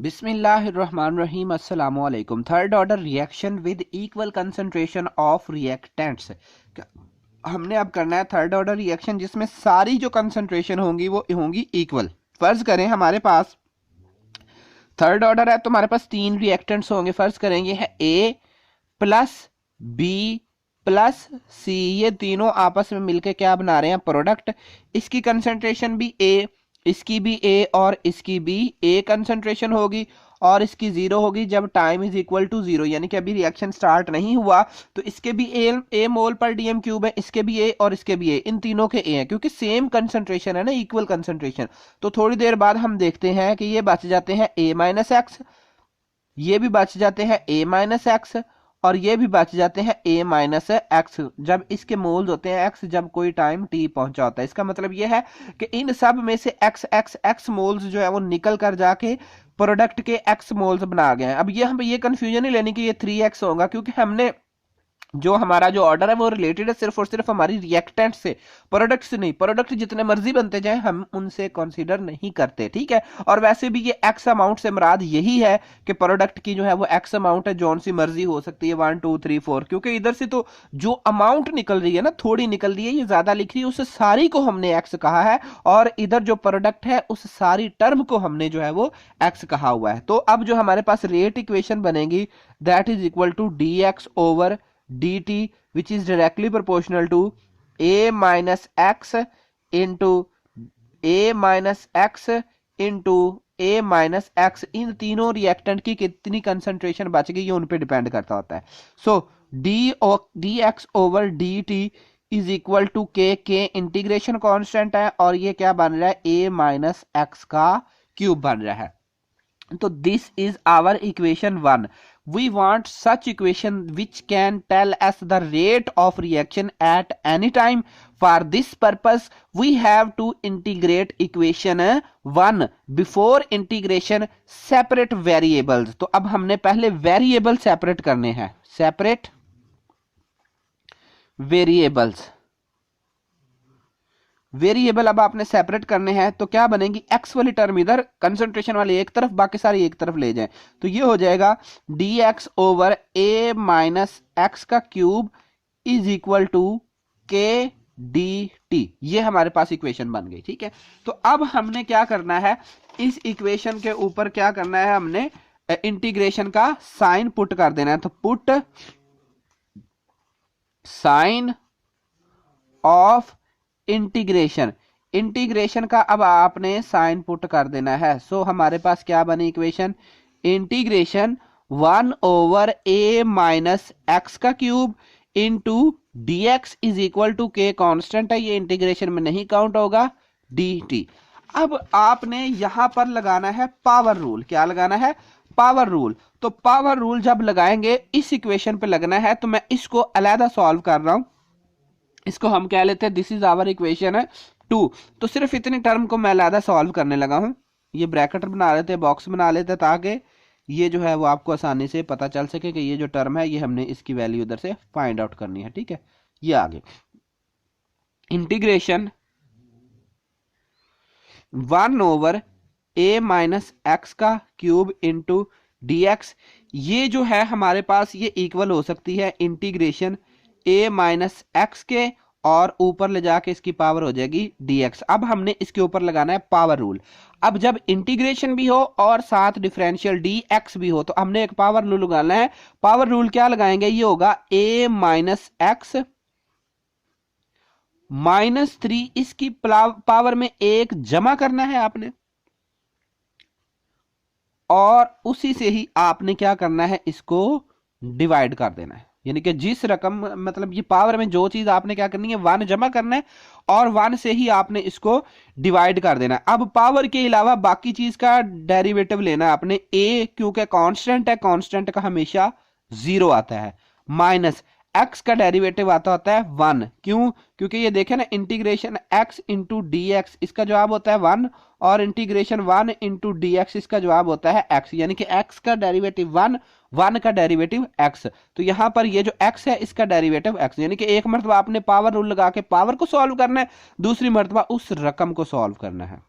बिस्मिल्लाहिर्रहमानिर्रहीम अस्सलाम वालेकुम। Third order reaction with equal concentration of reactants. हमने अब करना है थर्ड ऑर्डर रिएक्शन जिसमें सारी जो कंसंट्रेशन होंगी वो होंगी इक्वल। फर्ज करें हमारे पास थर्ड ऑर्डर है तो हमारे पास तीन रिएक्टेंट्स होंगे। फर्ज करेंगे है ए प्लस बी प्लस सी, ये तीनों आपस में मिलकर क्या बना रहे हैं, प्रोडक्ट। इसकी कंसंट्रेशन भी ए, इसकी भी ए और इसकी भी ए कंसंट्रेशन होगी और इसकी जीरो होगी जब time is equal to zero, यानी कि अभी रिएक्शन स्टार्ट नहीं हुआ। तो इसके भी ए मोल पर डीएम क्यूब है, इसके भी ए और इसके भी ए, इन तीनों के ए हैं क्योंकि सेम कंसंट्रेशन है ना, इक्वल कंसंट्रेशन। तो थोड़ी देर बाद हम देखते हैं कि ये बच जाते हैं ए माइनस एक्स, ये भी बच जाते हैं ए माइनस एक्स और ये भी बच जाते हैं ए माइनस एक्स जब इसके मोल्स होते हैं एक्स, जब कोई टाइम टी पहुंचा होता है। इसका मतलब ये है कि इन सब में से एक्स एक्स एक्स मोल्स जो है वो निकल कर जाके प्रोडक्ट के एक्स मोल्स बना गए हैं। अब ये हम ये कंफ्यूजन नहीं लेनी कि ये 3x होगा, क्योंकि हमने जो हमारा जो ऑर्डर है वो रिलेटेड है सिर्फ और सिर्फ हमारी रिएक्टेंट से, प्रोडक्ट से नहीं। प्रोडक्ट जितने मर्जी बनते जाए हम उनसे कंसीडर नहीं करते, ठीक है। और वैसे भी ये एक्स अमाउंट से मुराद यही है कि प्रोडक्ट की जो है वो एक्स अमाउंट है, जौन सी मर्जी हो सकती है 1 2 3 4, क्योंकि इधर से तो जो अमाउंट निकल रही है ना, थोड़ी निकल रही है, ये ज्यादा लिख रही है, उस सारी को हमने एक्स कहा है और इधर जो प्रोडक्ट है उस सारी टर्म को हमने जो है वो एक्स कहा हुआ है। तो अब जो हमारे पास रेट इक्वेशन बनेगी that is equal to d x over dt which is directly proportional to a minus x into a minus x into a minus x। इन तीनों रिएक्टेंट की कितनी कंसंट्रेशन बच गई ये उन पे डिपेंड करता होता है। So d x over d t is equal to k integration constant है और ये क्या बन रहा है, a माइनस एक्स का क्यूब बन रहा है। तो this is our equation 1। We want such equation which can tell us the rate of reaction at any time. For this purpose, we have to integrate equation 1 before integration separate variables. तो अब हमने पहले variable separate करने हैं, separate variables. Variable अब आपने separate करने हैं तो क्या बनेगी, एक्स वाली टर्म इधर, कंसंट्रेशन वाली एक तरफ, बाकी सारी एक तरफ ले जाएं। तो ये हो जाएगा D x over a minus x का क्यूब इज इक्वल टू के डी टी। ये हमारे पास इक्वेशन बन गई, ठीक है। तो अब हमने क्या करना है, इस इक्वेशन के ऊपर क्या करना है, हमने इंटीग्रेशन का साइन पुट कर देना है। तो put sign of integration, integration का अब आपने साइन पुट कर देना है। सो हमारे पास क्या बनी equation, integration 1 over a minus x का cube into d x is equal to k constant है, ये इंटीग्रेशन में नहीं काउंट होगा, डी टी। अब आपने यहां पर लगाना है पावर रूल। क्या लगाना है, पावर रूल। तो पावर रूल जब लगाएंगे इस इक्वेशन पे लगना है, तो मैं इसको अलहदा सॉल्व कर रहा हूं, इसको हम कह लेते हैं दिस इज आवर इक्वेशन है 2। तो सिर्फ इतनी टर्म को मैं अलहदा सॉल्व करने लगा हूं। ये ब्रैकेट बना लेते हैं, बॉक्स बना लेते हैं, ताकि ये जो है वो आपको आसानी से पता चल सके कि ये जो टर्म है ये हमने इसकी वैल्यू उधर से फाइंड आउट करनी है, ठीक है। ये आगे integration 1 over a minus x का क्यूब इंटू डी एक्स, ये जो है हमारे पास ये इक्वल हो सकती है इंटीग्रेशन a माइनस एक्स के और ऊपर ले जाके इसकी पावर हो जाएगी dx। अब हमने इसके ऊपर लगाना है पावर रूल। अब जब इंटीग्रेशन भी हो और साथ डिफरेंशियल dx भी हो तो हमने एक पावर रूल लगाना है। पावर रूल क्या लगाएंगे, ये होगा a माइनस एक्स माइनस 3, इसकी पावर में एक जमा करना है आपने और उसी से ही आपने क्या करना है, इसको डिवाइड कर देना है। यानी कि जिस रकम, मतलब ये पावर में जो चीज आपने क्या करनी है, 1 जमा करना है और 1 से ही आपने इसको डिवाइड कर देना है। अब पावर के अलावा बाकी चीज का डेरिवेटिव लेना है आपने। a क्योंकि कांस्टेंट है, कांस्टेंट का हमेशा 0 आता है, माइनस x का डेरिवेटिव आता होता है 1। क्यों, क्योंकि ये देखें ना, integration x into d x इसका जवाब होता है 1 और इंटीग्रेशन 1 इंटू डी एक्स इसका जवाब होता है x, यानी कि x का डेरिवेटिव 1, 1 का डेरिवेटिव x। तो यहां पर ये जो x है इसका डेरिवेटिव x, यानी कि एक मरतबा आपने पावर रूल लगा के पावर को सॉल्व करना है, दूसरी मरतबा उस रकम को सॉल्व करना है।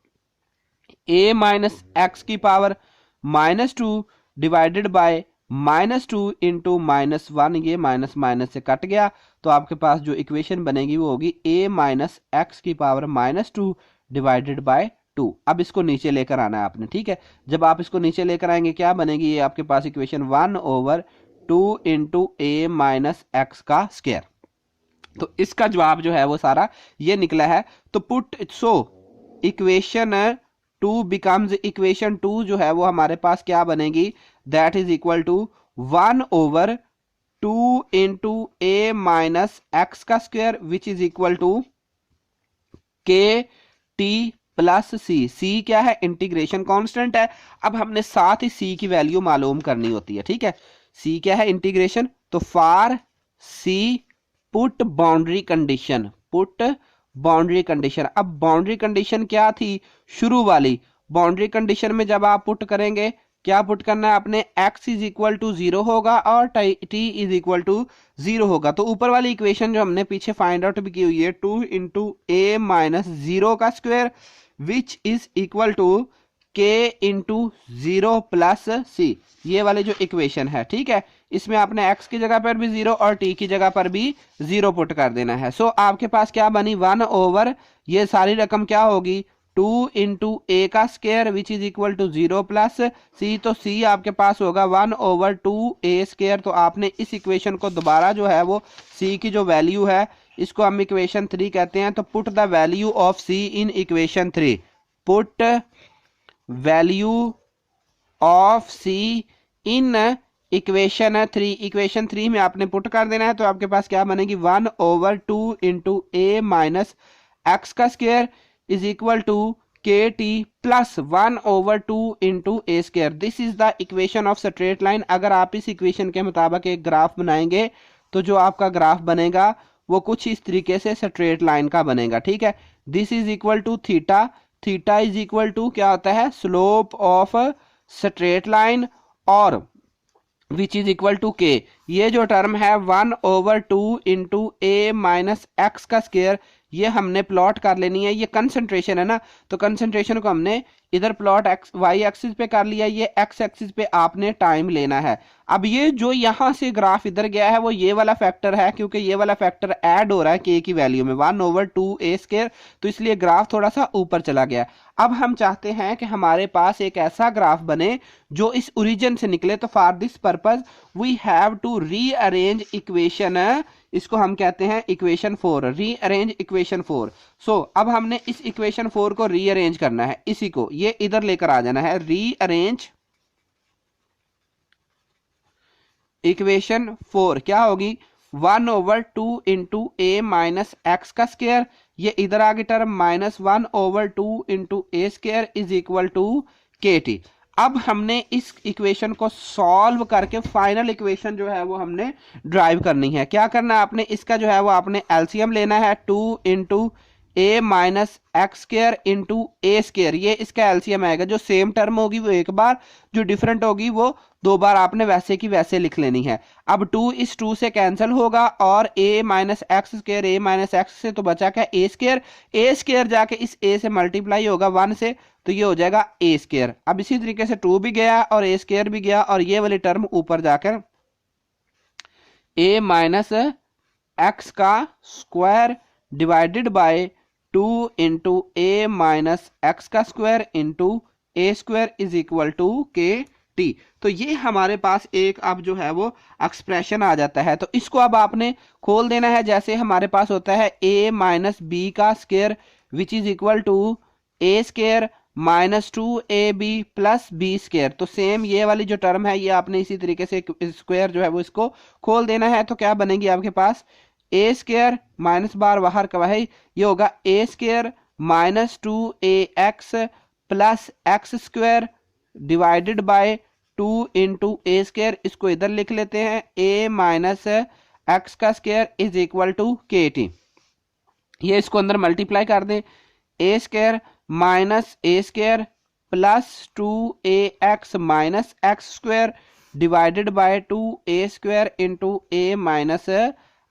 a माइनस एक्स की पावर -2 डिवाइडेड बाय -2 इंटू -1, ये माइनस माइनस से कट गया, तो आपके पास जो इक्वेशन बनेगी वो होगी a माइनस एक्स की पावर -2 डिवाइडेड बाय 2। अब इसको नीचे लेकर आना है आपने, ठीक है। जब आप इसको नीचे लेकर आएंगे क्या बनेगी, ये आपके पास equation 1/2 into a minus x का स्क्वायर। तो इसका जवाब जो है वो सारा ये निकला है। तो पुट इक्वेशन 2 बिकम्स, इक्वेशन 2 जो है वो हमारे पास क्या बनेगी, that is equal to 1/2 into a minus x का square which is equal to k t plus c क्या है, इंटीग्रेशन कांस्टेंट है। अब हमने साथ ही सी की वैल्यू मालूम करनी होती है, ठीक है। सी क्या है, इंटीग्रेशन। तो for C put boundary condition, put boundary condition. अब बाउंड्री कंडीशन क्या थी, शुरू वाली बाउंड्री कंडीशन में जब आप पुट करेंगे, क्या पुट करना है आपने, x इज इक्वल टू 0 होगा और t इज इक्वल टू 0 होगा। तो ऊपर वाली इक्वेशन जो हमने पीछे फाइंड आउट भी की हुई है, 2 इंटू a माइनस 0 का square which is equal to k into 0 plus c, ये वाली जो इक्वेशन है, ठीक है। इसमें आपने x की जगह पर भी 0 और t की जगह पर भी 0 पुट कर देना है। सो आपके पास क्या बनी, 1/, ये सारी रकम क्या होगी, 2 इंटू ए का square which is equal to 0 plus c. तो सी आपके पास होगा 1/2 ए स्क्वायर। तो आपने इस इक्वेशन को दोबारा जो है वो सी की जो वैल्यू है इसको हम इक्वेशन 3 कहते हैं। तो put the value of C in equation 3, put value of C in equation 3, equation 3 में आपने पुट कर देना है। तो आपके पास क्या बनेगी, 1/2 इंटू ए माइनस एक्स का square is equal to k t plus 1/2 into a square. This is the equation of straight line. अगर आप इस इक्वेशन के मुताबिक एक ग्राफ बनाएंगे तो जो आपका ग्राफ बनेगा वो कुछ इस तरीके से स्ट्रेट लाइन का बनेगा, ठीक है। This is equal to theta, theta is equal to क्या होता है, स्लोप ऑफ स्ट्रेट लाइन, और विच इज इक्वल टू के, ये जो टर्म है 1/2 इंटू ए माइनस एक्स का स्क्वायर, ये हमने प्लॉट कर लेनी है। ये कंसंट्रेशन है ना, तो कंसंट्रेशन को हमने इधर प्लॉट वाई एक्सिस पे कर लिया, ये एक्स एक्सिस पे आपने टाइम लेना है। अब ये जो यहां से ग्राफ इधर गया है वो ये वाला फैक्टर है, क्योंकि ये वाला फैक्टर ऐड हो रहा है के की वैल्यू में 1/2 ए स्क्वायर, तो इसलिए ग्राफ थोड़ा सा ऊपर चला गया। अब हम चाहते हैं कि हमारे पास एक ऐसा ग्राफ बने जो इस ओरिजिन से निकले। तो for this purpose we have to rearrange equation, इसको हम कहते हैं इक्वेशन 4, रीअरेंज इक्वेशन 4। सो अब हमने इस इक्वेशन 4 को रीअरेंज करना है, इसी को ये इधर लेकर आ जाना है, रीअरेंज इक्वेशन 4 क्या होगी, 1/2 इंटू ए माइनस एक्स का स्क्वायर, ये इधर आगे term -1/2 into a square is equal to k t. अब हमने इस इक्वेशन को सॉल्व करके फाइनल इक्वेशन जो है वो हमने ड्राइव करनी है। क्या करना है आपने, इसका जो है वो आपने एलसीएम लेना है, 2 into a minus x square into a square, ये इसका एलसीएम आएगा। जो सेम टर्म होगी वो एक बार, जो डिफरेंट होगी वो 2 बार आपने वैसे की वैसे लिख लेनी है। अब 2 इस 2 से कैंसिल होगा और a minus x square, A minus x से तो बचा क्या, ए स्क्वायर जाके इस a से मल्टीप्लाई होगा 1 से, तो ये हो जाएगा ए स्क्वायर। अब इसी तरीके से 2 भी गया और ए स्क्वायर भी गया, और ये वाली टर्म ऊपर जाकर a माइनस एक्स का square divided by 2 into a minus x का square into a square is equal to k t. तो ये हमारे पास एक अब जो है वो एक्सप्रेशन आ जाता है। तो इसको अब आपने खोल देना है, जैसे हमारे पास होता है a माइनस बी का square which is equal to a square -2ab plus b square. तो सेम ये वाली जो टर्म है ये आपने इसी तरीके से स्क्वायर जो है वो इसको खोल देना है। तो क्या बनेगी आपके पास, ए स्क्वायर माइनस बार बाहर का है, ये होगा a square -2ax plus x square divided by 2 into a square. इसको इधर लिख लेते हैं, a माइनस एक्स का square is equal to k t. ये इसको अंदर मल्टीप्लाई कर दें, a square minus a square plus 2ax minus x square divided by 2a square into a minus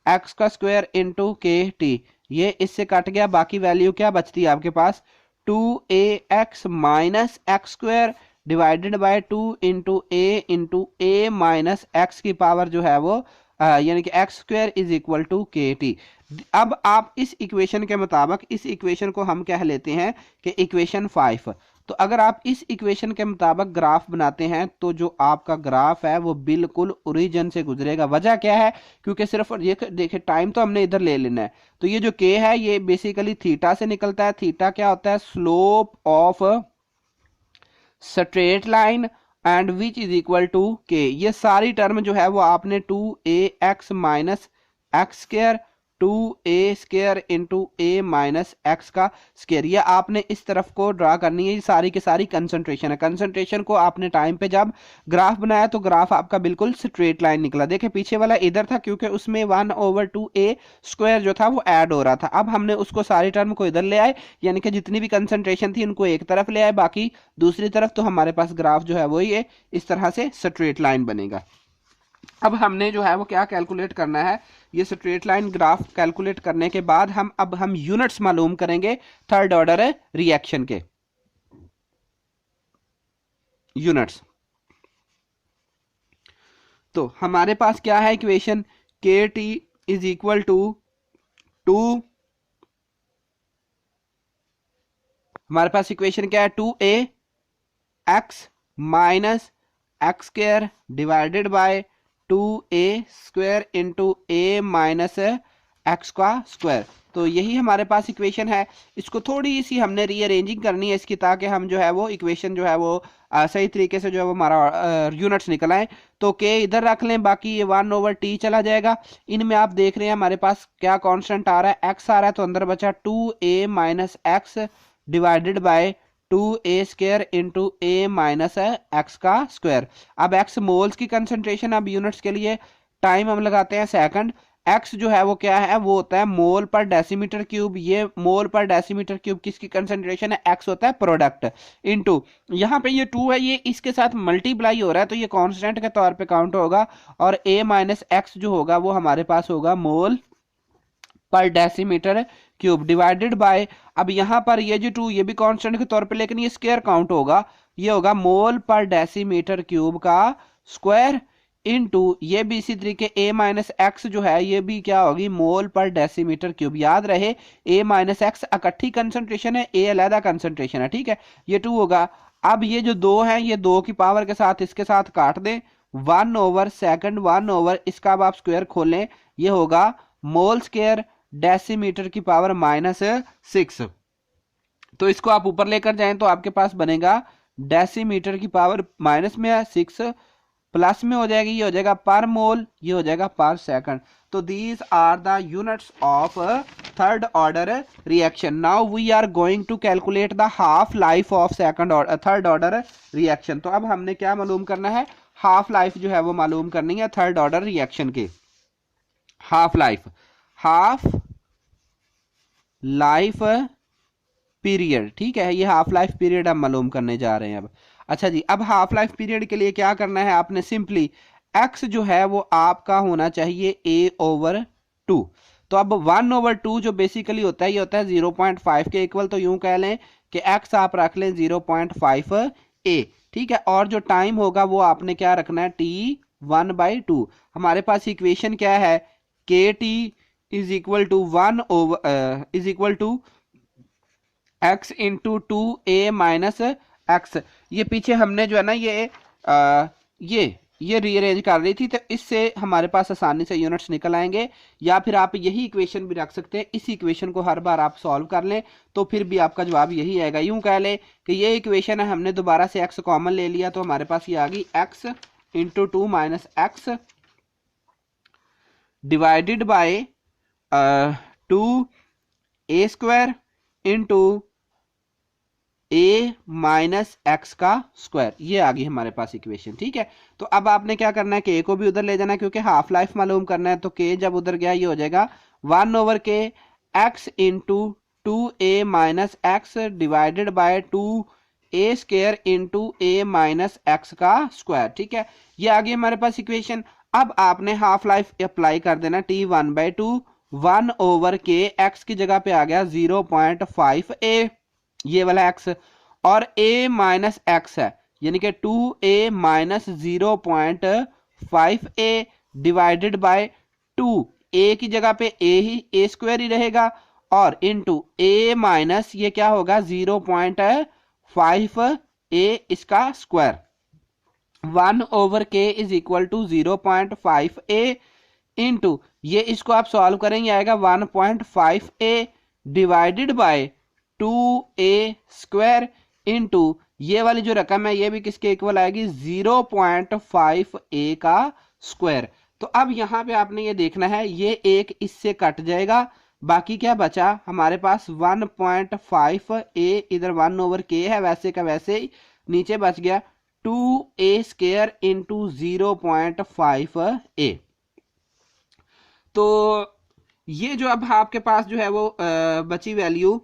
x का स्क्वायर इंटू के टी। ये इससे cut गया, बाकी वैल्यू क्या बचती है आपके पास, 2ax minus x square divided by 2 × a की पावर जो है वो यानी कि x² is equal to KT। अब आप इस इक्वेशन के मुताबिक इस इक्वेशन को हम क्या लेते हैं कि इक्वेशन 5। तो अगर आप इस इक्वेशन के मुताबिक ग्राफ बनाते हैं तो जो आपका ग्राफ है वो बिल्कुल ओरिजिन से गुजरेगा। वजह क्या है? क्योंकि सिर्फ ये देखिए टाइम तो हमने इधर ले लेना है। तो ये जो k है ये बेसिकली थीटा से निकलता है। थीटा क्या होता है? Slope of straight line and which is equal to k। ये सारी टर्म जो है वो आपने 2ax minus x square 2a² into a minus x का स्क्र, ये आपने इस तरफ को ड्रा करनी है। ये सारी की सारी कंसंट्रेशन है। कंसंट्रेशन को आपने टाइम पे जब ग्राफ बनाया तो ग्राफ आपका बिल्कुल स्ट्रेट लाइन निकला। देखिए पीछे वाला इधर था क्योंकि उसमें 1/2a² जो था वो ऐड हो रहा था। अब हमने उसको सारी टर्म को इधर ले आए, यानी कि जितनी भी कंसंट्रेशन थी उनको एक तरफ ले आए, बाकी दूसरी तरफ। तो हमारे पास ग्राफ जो है वो ये इस तरह से स्ट्रेट लाइन बनेगा। अब हमने जो है वो क्या कैलकुलेट करना है? ये स्ट्रेट लाइन ग्राफ कैलकुलेट करने के बाद हम यूनिट्स मालूम करेंगे थर्ड ऑर्डर रिएक्शन के यूनिट्स। तो हमारे पास क्या है equation? KT is equal to 2, हमारे पास इक्वेशन क्या है? 2ax minus x square divided by 2a² into a minus x का स्क्वायर। तो यही हमारे पास इक्वेशन है। इसको थोड़ी सी हमने रीअरेंजिंग करनी है इसकी, ताकि हम जो है वो इक्वेशन जो है वो सही तरीके से जो है वो हमारा यूनिट्स निकल आए। तो k इधर रख लें, बाकी ये 1/t चला जाएगा। इनमें आप देख रहे हैं हमारे पास क्या कांस्टेंट आ रहा है? x आ रहा है, तो अंदर बचा 2a minus x divided by 2a² into a minus x का स्क्वायर। अब x मोल्स की कंसंट्रेशन, अब यूनिट्स के लिए टाइम हम लगाते हैं सेकंड। x जो है वो क्या है? वो होता है मोल पर डेसीमीटर क्यूब। ये मोल पर डेसीमीटर क्यूब किसकी कंसंट्रेशन है? x होता है प्रोडक्ट, इनटू यहाँ पे ये 2 है, ये इसके साथ मल्टीप्लाई हो रहा है तो ये कांस्टेंट के तौर पे काउंट होगा। और a माइनस एक्स जो होगा वो हमारे पास होगा मोल पर डेसीमीटर क्यूब डिवाइडेड बाय, अब यहां पर ये जो 2 ये भी कांस्टेंट के तौर पे, लेकिन ये स्क्वायर काउंट होगा, ये होगा मोल पर डेसीमीटर क्यूब का स्क्वायर इनटू ये भी इसी तरीके a माइनस एक्स जो है ये भी क्या होगी? मोल पर डेसीमीटर क्यूब। याद रहे a माइनस एक्स इकट्ठी कंसंट्रेशन है, a अलहदा कंसंट्रेशन है, ठीक है? ये 2 होगा। अब ये जो 2 है ये 2 की पावर के साथ इसके साथ काट दें, 1/2 1/, इसका अब आप स्क्वायर खोलें, ये होगा मोल स्क्वायर डेसीमीटर की पावर -6। तो इसको आप ऊपर लेकर जाएं तो आपके पास बनेगा डेसीमीटर की पावर माइनस में है 6, प्लस में हो जाएगी, ये हो जाएगा पर मोल, ये हो जाएगा पर सेकंड। तो these are the units of third order reaction. Now we are going to calculate the half life of third order reaction. तो अब हमने क्या मालूम करना है? हाफ लाइफ जो है वो मालूम करनी है थर्ड ऑर्डर रिएक्शन की। हाफ लाइफ पीरियड, ठीक है? ये हाफ लाइफ पीरियड हम मालूम करने जा रहे हैं अब। अच्छा जी, अब हाफ लाइफ पीरियड के लिए क्या करना है आपने? सिंपली x जो है वो आपका होना चाहिए a/2। तो अब 1/2 जो बेसिकली होता है ये होता है 0.5 के इक्वल। तो यूं कह लें कि x आप रख लें 0.5a, ठीक है? और जो टाइम होगा वो आपने क्या रखना है? t1/2। हमारे पास इक्वेशन क्या है? KT is equal to x into 2a minus x. ये पीछे हमने जो है ना ये रीअरेंज कर रही थी, तो इससे हमारे पास आसानी से यूनिट्स निकल आएंगे। या फिर आप यही इक्वेशन भी रख सकते हैं, इस इक्वेशन को हर बार आप सॉल्व कर लें तो फिर भी आपका जवाब यही आएगा। यूं कह लें कि ये इक्वेशन है, हमने दोबारा से x कॉमन ले लिया तो हमारे पास ये आ गई x into 2 minus x divided by 2a² into a minus x का स्क्वायर। ये आ गई हमारे पास इक्वेशन, ठीक है? तो अब आपने क्या करना है? k को भी उधर ले जाना है क्योंकि हाफ लाइफ मालूम करना है। तो k जब उधर गया ये हो जाएगा 1/k x into 2a minus x divided by 2a² into a minus x का स्क्वायर, ठीक है? ये आ गई हमारे पास इक्वेशन। अब आपने हाफ लाइफ अप्लाई कर देना t1/2, 1/k x की जगह पे आ गया 0.5a ये वाला x, और a माइनस एक्स है, यानी कि 2a minus 0.5a divided by 2, a की जगह पे a स्क्वायर ही रहेगा, और इंटू a माइनस ये क्या होगा 0.5a इसका square, 1/k is equal to 0.5a into ये, इसको आप सॉल्व करेंगे आएगा 1.5a divided by 2a square into ये वाली जो रकम है ये भी किसके इक्वल आएगी 0.5a का स्क्वायर। तो अब यहां पे आपने ये देखना है, ये एक इससे कट जाएगा, बाकी क्या बचा हमारे पास 1.5a, इधर 1/k है वैसे का वैसे ही, नीचे बच गया 2a स्क्वायर इंटू 0.5a। तो ये जो अब आपके पास जो है वो बची वैल्यू,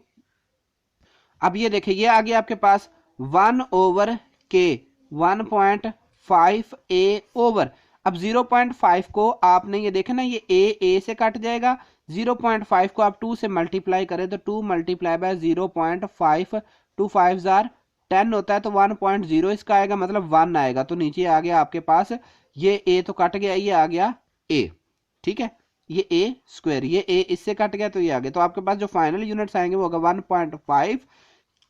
अब ये देखिए ये आ गया आपके पास 1/k 1.5a ओवर, अब 0.5 को आपने ये देखा ना ये a से कट जाएगा, 0.5 को आप 2 से मल्टीप्लाई करें तो 2 मल्टीप्लाई बाय 0.5, 2 5 जार 10 होता है, तो 1.0 इसका आएगा, मतलब 1 आएगा। तो नीचे आ गया आपके पास ये a तो कट गया, ये आ गया a, ठीक है, ये a स्क्वायर, ये a इससे कट गया तो ये आ गया। तो आपके पास जो फाइनल यूनिट्स आएंगे वो होगा 1.5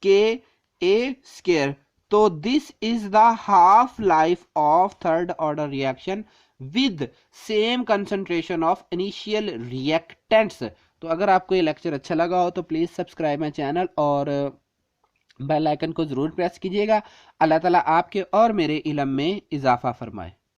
k a स्क्वायर। तो this is the half life of third order reaction with same concentration of initial reactants. तो अगर आपको ये लेक्चर अच्छा लगा हो तो प्लीज सब्सक्राइब माय चैनल और बेल आइकन को जरूर प्रेस कीजिएगा। अल्लाह ताला आपके और मेरे इल्म में इजाफा फरमाए।